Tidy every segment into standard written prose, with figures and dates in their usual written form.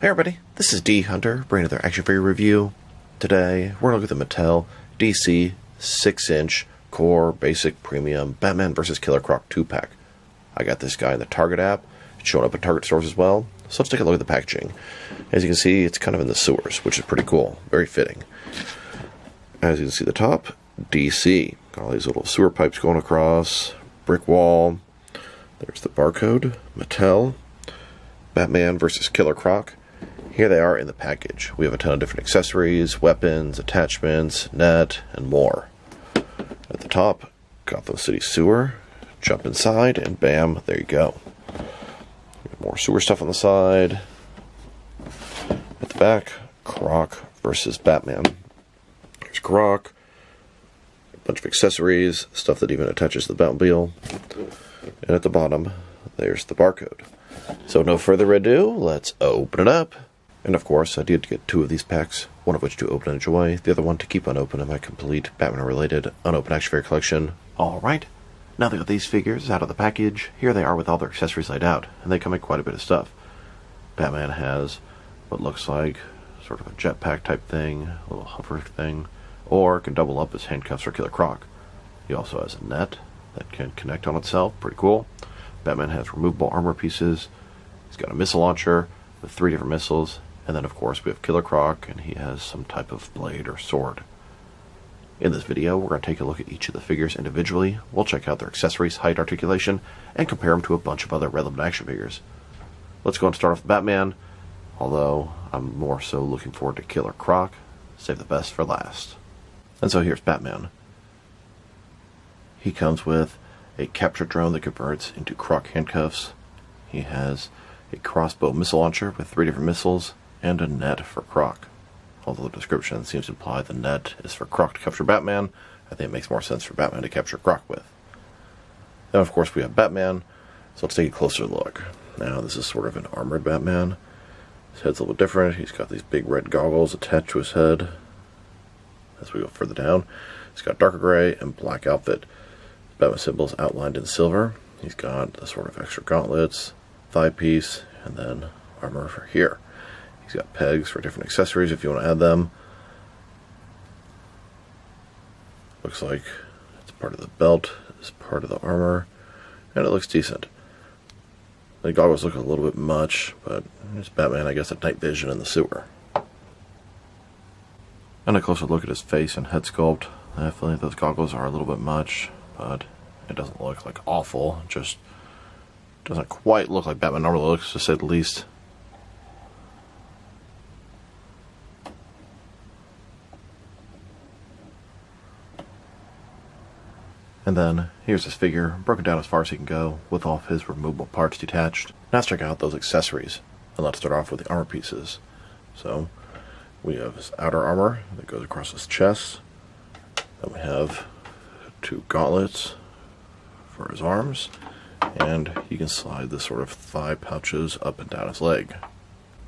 Hey everybody, this is D Hunter, bringing another action figure review. Today, we're going to look at the Mattel DC 6-inch Core Basic Premium Batman vs. Killer Croc 2-pack. I got this guy in the Target app. It's showing up at Target stores as well. So let's take a look at the packaging. As you can see, it's kind of in the sewers, which is pretty cool. Very fitting. As you can see, the top, DC. Got all these little sewer pipes going across. Brick wall. There's the barcode. Mattel. Batman vs. Killer Croc. Here they are in the package. We have a ton of different accessories, weapons, attachments, net, and more. At the top, Gotham City Sewer. Jump inside, and bam, there you go. More sewer stuff on the side. At the back, Croc versus Batman. Here's Croc. A bunch of accessories, stuff that even attaches to the Batmobile. And at the bottom, there's the barcode. So no further ado, let's open it up. And of course, I did get 2 of these packs, one of which to open and enjoy, the other one to keep unopened in my complete Batman-related unopened action figure collection. Alright, now that I got these figures out of the package, here they are with all their accessories laid out, and they come in quite a bit of stuff. Batman has what looks like sort of a jetpack type thing, a little hover thing, or can double up as handcuffs for Killer Croc. He also has a net that can connect on itself, pretty cool. Batman has removable armor pieces. He's got a missile launcher with 3 different missiles. And then, of course, we have Killer Croc, and he has some type of blade or sword. In this video, we're going to take a look at each of the figures individually. We'll check out their accessories, height, articulation, and compare them to a bunch of other relevant action figures. Let's go and start off with Batman, although I'm more so looking forward to Killer Croc. Save the best for last. And so here's Batman. He comes with a capture drone that converts into Croc handcuffs. He has a crossbow missile launcher with 3 different missiles, and a net for Croc. Although the description seems to imply the net is for Croc to capture Batman, I think it makes more sense for Batman to capture Croc with. Then of course we have Batman, so let's take a closer look. Now this is sort of an armored Batman. His head's a little different. He's got these big red goggles attached to his head. As we go further down, he's got darker gray and black outfit. Batman symbols outlined in silver. He's got the sort of extra gauntlets, thigh piece, and then armor for here. He's got pegs for different accessories if you want to add them. Looks like it's part of the belt, it's part of the armor, and it looks decent. The goggles look a little bit much, but it's Batman, I guess, at night vision in the sewer. And a closer look at his face and head sculpt. I feel like those goggles are a little bit much, but it doesn't look like awful. It just doesn't quite look like Batman normally looks, to say the least. And then, here's his figure, broken down as far as he can go, with all of his removable parts detached. Now let's check out those accessories. And let's start off with the armor pieces. So, we have his outer armor that goes across his chest. Then we have 2 gauntlets for his arms. And you can slide the sort of thigh pouches up and down his leg.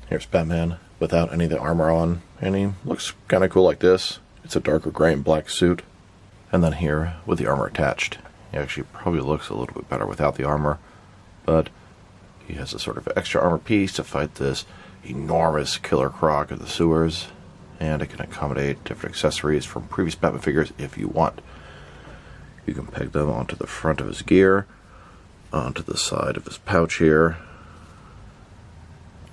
Here's Batman without any of the armor on, and he looks kind of cool like this. It's a darker gray and black suit. And then here, with the armor attached, he actually probably looks a little bit better without the armor, but he has a sort of extra armor piece to fight this enormous Killer Croc of the sewers, and it can accommodate different accessories from previous Batman figures if you want. You can peg them onto the front of his gear, onto the side of his pouch here,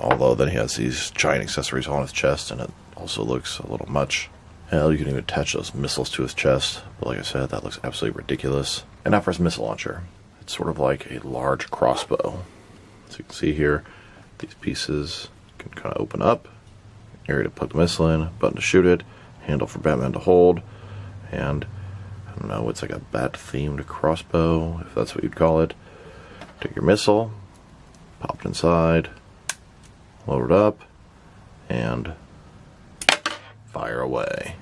although then he has these giant accessories on his chest, and it also looks a little much. Hell, you can even attach those missiles to his chest, but like I said, that looks absolutely ridiculous. And now for his missile launcher. It's sort of like a large crossbow. So you can see here, these pieces can kind of open up, area to plug the missile in, button to shoot it, handle for Batman to hold, and I don't know, it's like a bat-themed crossbow, if that's what you'd call it. Take your missile, pop it inside, load it up, and fire away.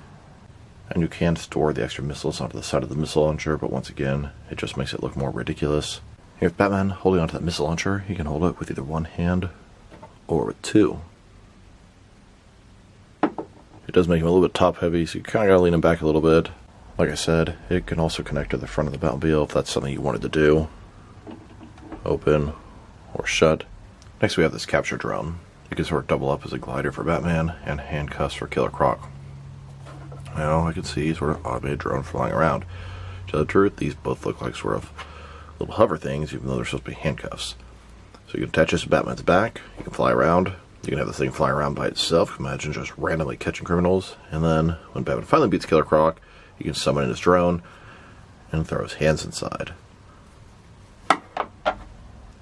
And you can store the extra missiles onto the side of the missile launcher, but once again, it just makes it look more ridiculous. Here's Batman holding onto that missile launcher. He can hold it with either one hand or with 2. It does make him a little bit top heavy, so you kind of gotta lean him back a little bit. Like I said, it can also connect to the front of the Batmobile if that's something you wanted to do. Open or shut. Next we have this capture drone. You can sort of double up as a glider for Batman and handcuffs for Killer Croc. Now I can see sort of automated drone flying around. To tell the truth, these both look like sort of little hover things, even though they're supposed to be handcuffs. So you can attach this to Batman's back, you can fly around, you can have this thing fly around by itself. Imagine just randomly catching criminals, and then when Batman finally beats Killer Croc, you can summon in his drone and throw his hands inside.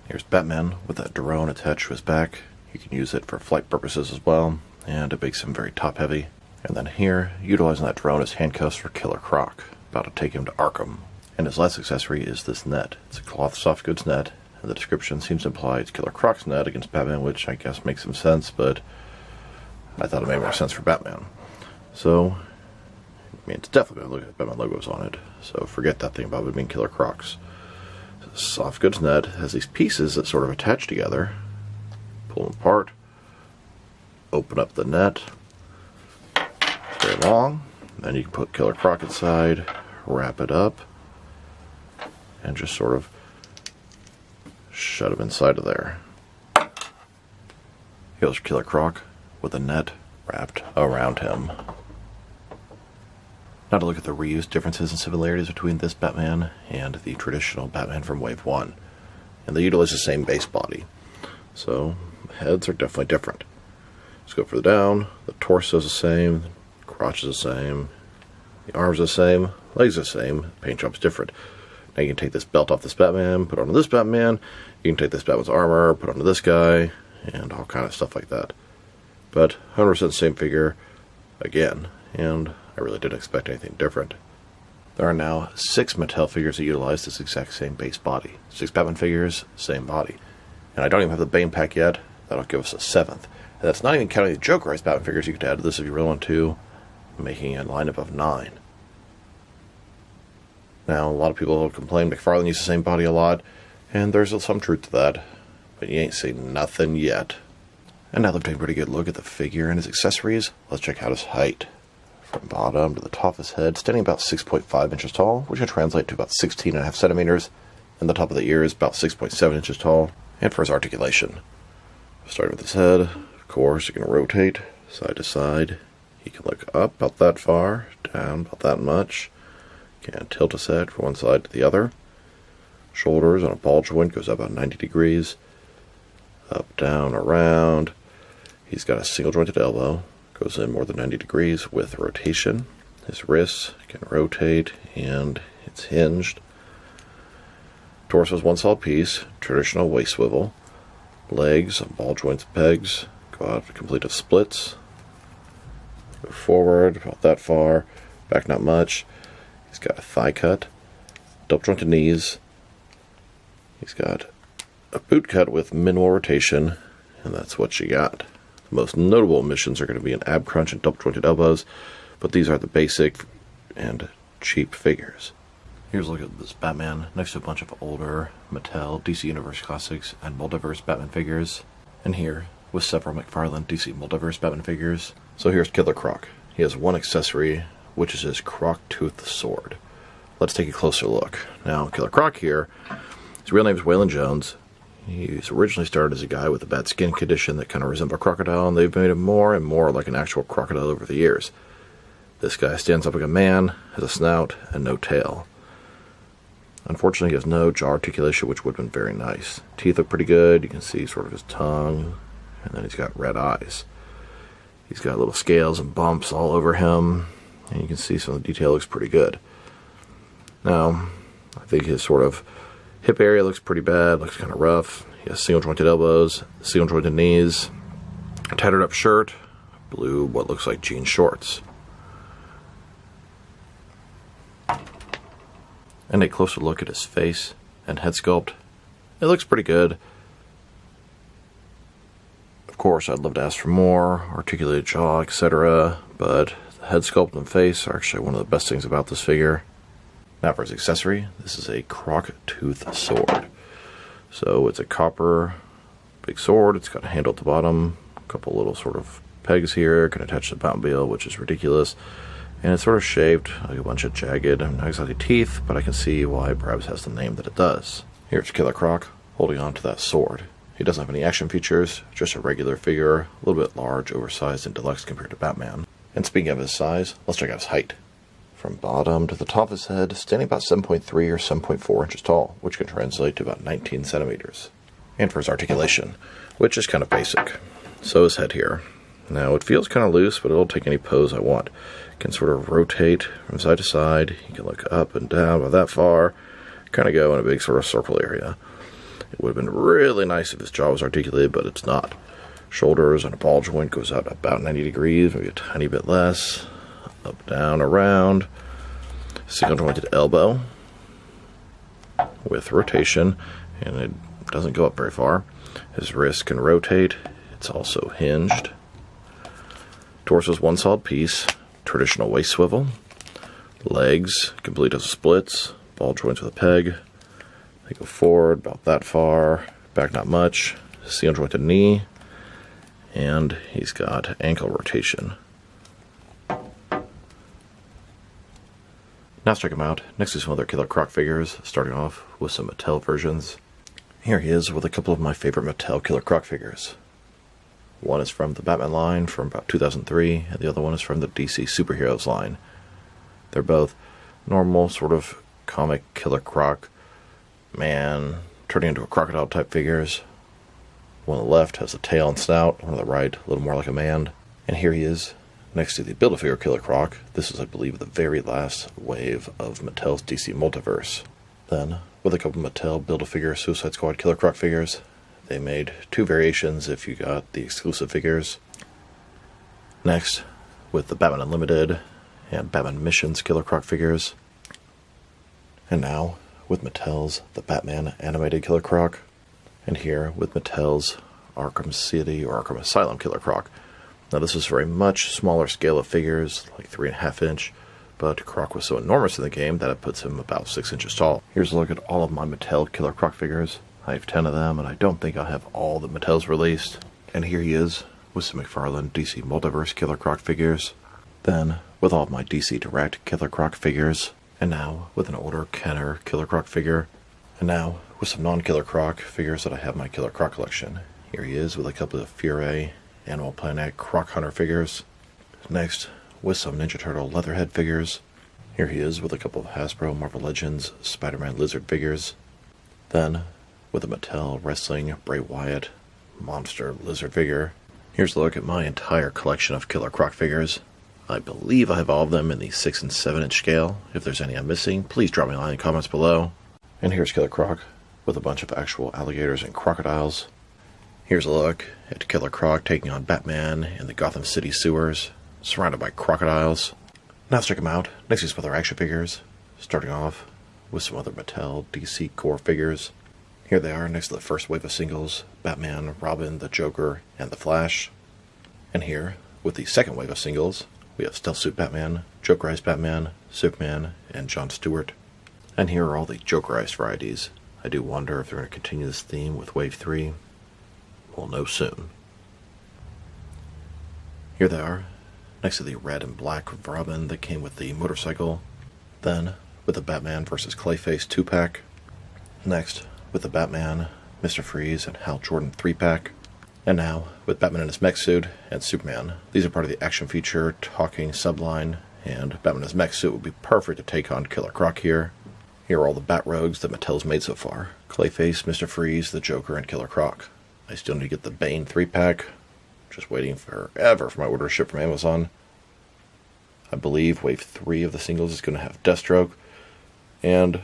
Here's Batman with that drone attached to his back. You can use it for flight purposes as well, and it makes him very top heavy. And then here, utilizing that drone as handcuffs for Killer Croc, about to take him to Arkham. And his last accessory is this net. It's a cloth soft goods net, and the description seems to imply it's Killer Croc's net against Batman, which I guess makes some sense, but I thought it made more sense for Batman. So, I mean, it's definitely going to look at Batman logos on it, so forget that thing about it being Killer Croc's. Soft goods net has these pieces that sort of attach together. Pull them apart, open up the net, it's very long, then you can put Killer Croc inside, wrap it up, and just sort of shut him inside of there. Here's Killer Croc with a net wrapped around him. Now to look at the reuse differences and similarities between this Batman and the traditional Batman from Wave 1. And they utilize the same base body. So, heads are definitely different. Let's go further down. The torso is the same, the crotch is the same, the arms are the same, legs are the same, the paint job's different. Now you can take this belt off this Batman, put it onto this Batman, you can take this Batman's armor, put it onto this guy, and all kind of stuff like that. But 100% same figure, again, and I really didn't expect anything different. There are now 6 Mattel figures that utilize this exact same base body. 6 Batman figures, same body. And I don't even have the Bane pack yet, that'll give us a 7th. And that's not even counting the Jokerized Batman figures you could add to this if you really want to, making a lineup of 9. Now, a lot of people complain McFarlane uses the same body a lot, and there's some truth to that, but you ain't seen nothing yet. And now that we've taken a pretty good look at the figure and his accessories, let's check out his height. From bottom to the top of his head, standing about 6.5 inches tall, which can translate to about 16.5 centimeters, and the top of the ear is about 6.7 inches tall. And for his articulation, starting with his head, of course, you can rotate side to side. He can look up about that far, down about that much. Can tilt his head from one side to the other. Shoulders on a ball joint goes up about 90 degrees. Up, down, around. He's got a single jointed elbow. Goes in more than 90 degrees with rotation. His wrists can rotate and it's hinged. Torso is one solid piece, traditional waist swivel. Legs on ball joints and pegs go out complete of splits. Go forward about that far, back not much. He's got a thigh cut, double jointed knees. He's got a boot cut with minimal rotation, and that's what you got. The most notable omissions are going to be an ab crunch and double jointed elbows, but these are the basic and cheap figures. Here's a look at this Batman next to a bunch of older Mattel DC Universe Classics and Multiverse Batman figures, and here with several McFarlane DC Multiverse Batman figures. So here's Killer Croc. He has one accessory, which is his Croc-Tooth sword. Let's take a closer look. Now, Killer Croc here, his real name is Waylon Jones. He's originally started as a guy with a bad skin condition that kind of resembled a crocodile, and they've made him more and more like an actual crocodile over the years. This guy stands up like a man, has a snout, and no tail. Unfortunately, he has no jaw articulation, which would have been very nice. Teeth look pretty good. You can see sort of his tongue, and then he's got red eyes. He's got little scales and bumps all over him, and you can see some of the detail looks pretty good. Now, I think his sort of hip area looks pretty bad, looks kind of rough. He has single jointed elbows, single jointed knees, a tattered up shirt, blue, what looks like jean shorts. And a closer look at his face and head sculpt. It looks pretty good. Of course, I'd love to ask for more, articulated jaw, etc., but the head sculpt and face are actually one of the best things about this figure. Now for his accessory, this is a Croc-Tooth sword. So it's a copper big sword, it's got a handle at the bottom, a couple little sort of pegs here, can attach to the Batmobile, which is ridiculous. And it's sort of shaped like a bunch of jagged, not exactly teeth, but I can see why it perhaps has the name that it does. Here's Killer Croc holding on to that sword. He doesn't have any action features, just a regular figure, a little bit large, oversized, and deluxe compared to Batman. And speaking of his size, let's check out his height. From bottom to the top of his head, standing about 7.3 or 7.4 inches tall, which can translate to about 19 centimeters. And for his articulation, which is kind of basic. So his head here. Now it feels kind of loose, but it'll take any pose I want. It can sort of rotate from side to side. You can look up and down about that far. Kind of go in a big sort of circle area. It would have been really nice if his jaw was articulated, but it's not. Shoulders and a ball joint goes out about 90 degrees, maybe a tiny bit less. Up, down, around. Single jointed elbow with rotation, and it doesn't go up very far. His wrist can rotate. It's also hinged. Torso is one solid piece. Traditional waist swivel. Legs complete as splits. Ball joints with a peg. They go forward about that far. Back not much. Single jointed knee. And he's got ankle rotation. Now let's check him out next to some other Killer Croc figures, starting off with some Mattel versions. Here he is with a couple of my favorite Mattel Killer Croc figures. One is from the Batman line from about 2003, and the other one is from the DC Superheroes line. They're both normal, sort of comic Killer Croc man turning into a crocodile type figures. One on the left has a tail and snout, one on the right a little more like a man. And here he is next to the Build-A-Figure Killer Croc. This is, I believe, the very last wave of Mattel's DC Multiverse. Then, with a couple of Mattel Build-A-Figure Suicide Squad Killer Croc figures, they made two variations if you got the exclusive figures. Next, with the Batman Unlimited and Batman Missions Killer Croc figures. And now, with Mattel's The Batman Animated Killer Croc. And here, with Mattel's Arkham City or Arkham Asylum Killer Croc. Now this is for a much smaller scale of figures, like 3.5 inch, but Croc was so enormous in the game that it puts him about 6 inches tall. Here's a look at all of my Mattel Killer Croc figures. I have 10 of them, and I don't think I'll have all that Mattel's released. And here he is, with some McFarlane DC Multiverse Killer Croc figures. Then, with all of my DC Direct Killer Croc figures. And now, with an older Kenner Killer Croc figure. And now, with some non-Killer Croc figures that I have in my Killer Croc collection. Here he is with a couple of Fury Animal Planet Croc Hunter figures. Next, with some Ninja Turtle Leatherhead figures. Here he is with a couple of Hasbro Marvel Legends Spider-Man Lizard figures. Then, with a Mattel Wrestling Bray Wyatt Monster Lizard figure. Here's a look at my entire collection of Killer Croc figures. I believe I have all of them in the 6 and 7 inch scale. If there's any I'm missing, please drop me a line in the comments below. And here's Killer Croc with a bunch of actual alligators and crocodiles. Here's a look at Killer Croc taking on Batman in the Gotham City sewers, surrounded by crocodiles. Now let's check him out next to some other action figures, starting off with some other Mattel DC core figures. Here they are next to the first wave of singles, Batman, Robin, the Joker, and the Flash. And here, with the second wave of singles, we have Stealth Suit Batman, Jokerized Batman, Superman, and Jon Stewart. And here are all the Jokerized varieties. I do wonder if they're going to continue this theme with Wave 3. We'll know soon. Here they are, next to the red and black Robin that came with the motorcycle. Then, with the Batman vs. Clayface 2-pack. Next, with the Batman, Mr. Freeze, and Hal Jordan 3-pack. And now, with Batman in his mech suit and Superman. These are part of the action feature talking subline, and Batman in his mech suit would be perfect to take on Killer Croc here. Here are all the Bat Rogues that Mattel's made so far. Clayface, Mr. Freeze, the Joker, and Killer Croc. I still need to get the Bane 3-pack. Just waiting forever for my order to ship from Amazon. I believe Wave 3 of the singles is going to have Deathstroke. And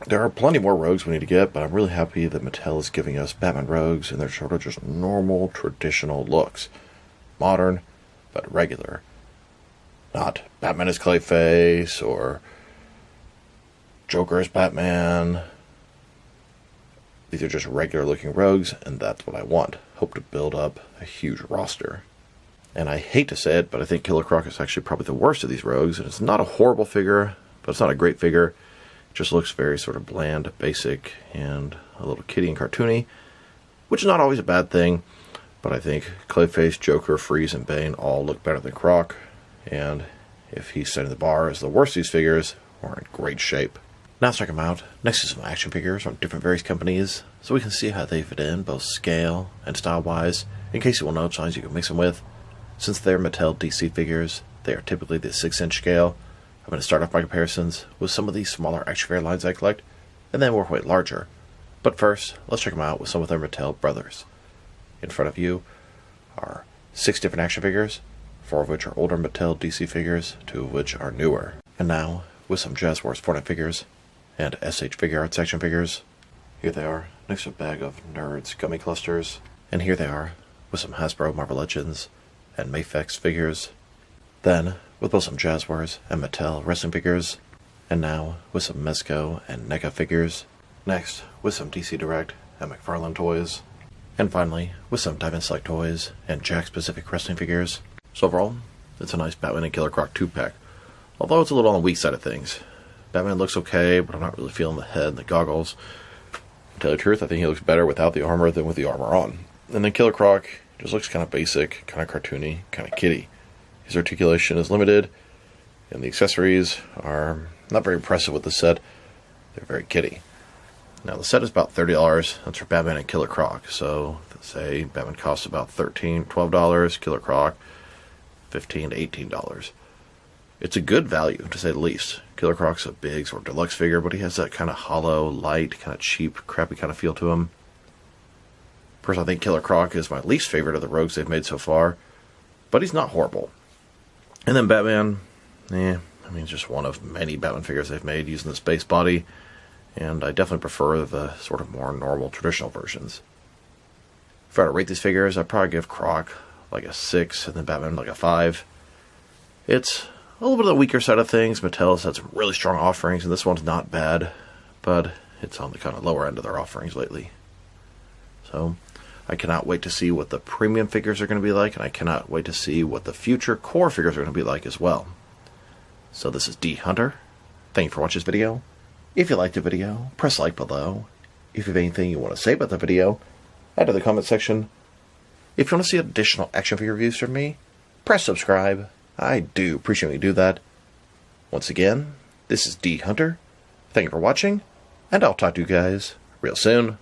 there are plenty more Rogues we need to get, but I'm really happy that Mattel is giving us Batman Rogues, and they're sort of just normal, traditional looks. Modern, but regular. Not Batman as Clayface, or Joker as Batman. These are just regular looking Rogues, and that's what I want. Hope to build up a huge roster. And I hate to say it, but I think Killer Croc is actually probably the worst of these Rogues, and it's not a horrible figure, but it's not a great figure. It just looks very sort of bland, basic, and a little kiddie and cartoony, which is not always a bad thing, but I think Clayface, Joker, Freeze, and Bane all look better than Croc, and if he's setting the bar as the worst of these figures, we're in great shape. Now let's check them out next to some action figures from different various companies, so we can see how they fit in, both scale and style-wise, in case you want to know which lines you can mix them with. Since they're Mattel DC figures, they are typically the 6-inch scale. I'm going to start off my comparisons with some of these smaller action figure lines I collect, and then work way larger. But first, let's check them out with some of their Mattel brothers. In front of you are 6 different action figures, 4 of which are older Mattel DC figures, 2 of which are newer. And now, with some Jazz Wars Fortnite figures, and SH Figure Arts action figures. Here they are, next to a bag of Nerds gummy clusters. And here they are, with some Hasbro Marvel Legends and Mafex figures. Then, with both some Jazz Wars and Mattel wrestling figures. And now, with some Mezco and NECA figures. Next, with some DC Direct and McFarlane toys. And finally, with some Diamond Select toys and Jakks Pacific wrestling figures. So overall, it's a nice Batman and Killer Croc 2-pack. Although it's a little on the weak side of things. Batman looks okay, but I'm not really feeling the head and the goggles. To tell you the truth, I think he looks better without the armor than with the armor on. And then Killer Croc just looks kind of basic, kind of cartoony, kind of kiddie. His articulation is limited, and the accessories are not very impressive with the set. They're very kiddie. Now the set is about $30. That's for Batman and Killer Croc. So let's say Batman costs about $13, $12. Killer Croc, $15 to $18. It's a good value, to say the least. Killer Croc's a big sort of deluxe figure, but he has that kind of hollow, light, kind of cheap, crappy kind of feel to him. Personally, I think Killer Croc is my least favorite of the rogues they've made so far, but he's not horrible. And then Batman, just one of many Batman figures they've made using the space body, and I definitely prefer the sort of more normal, traditional versions. If I were to rate these figures, I'd probably give Croc like a 6, and then Batman like a 5. It's a little bit of the weaker side of things. Mattel has had some really strong offerings, and this one's not bad, but it's on the kind of lower end of their offerings lately. So, I cannot wait to see what the premium figures are going to be like, and I cannot wait to see what the future core figures are going to be like as well. So this is D Hunter. Thank you for watching this video. If you liked the video, press like below. If you have anything you want to say about the video, add to the comment section. If you want to see additional action figure reviews from me, press subscribe. I do appreciate when you do that. Once again, this is D Hunter. Thank you for watching, and I'll talk to you guys real soon.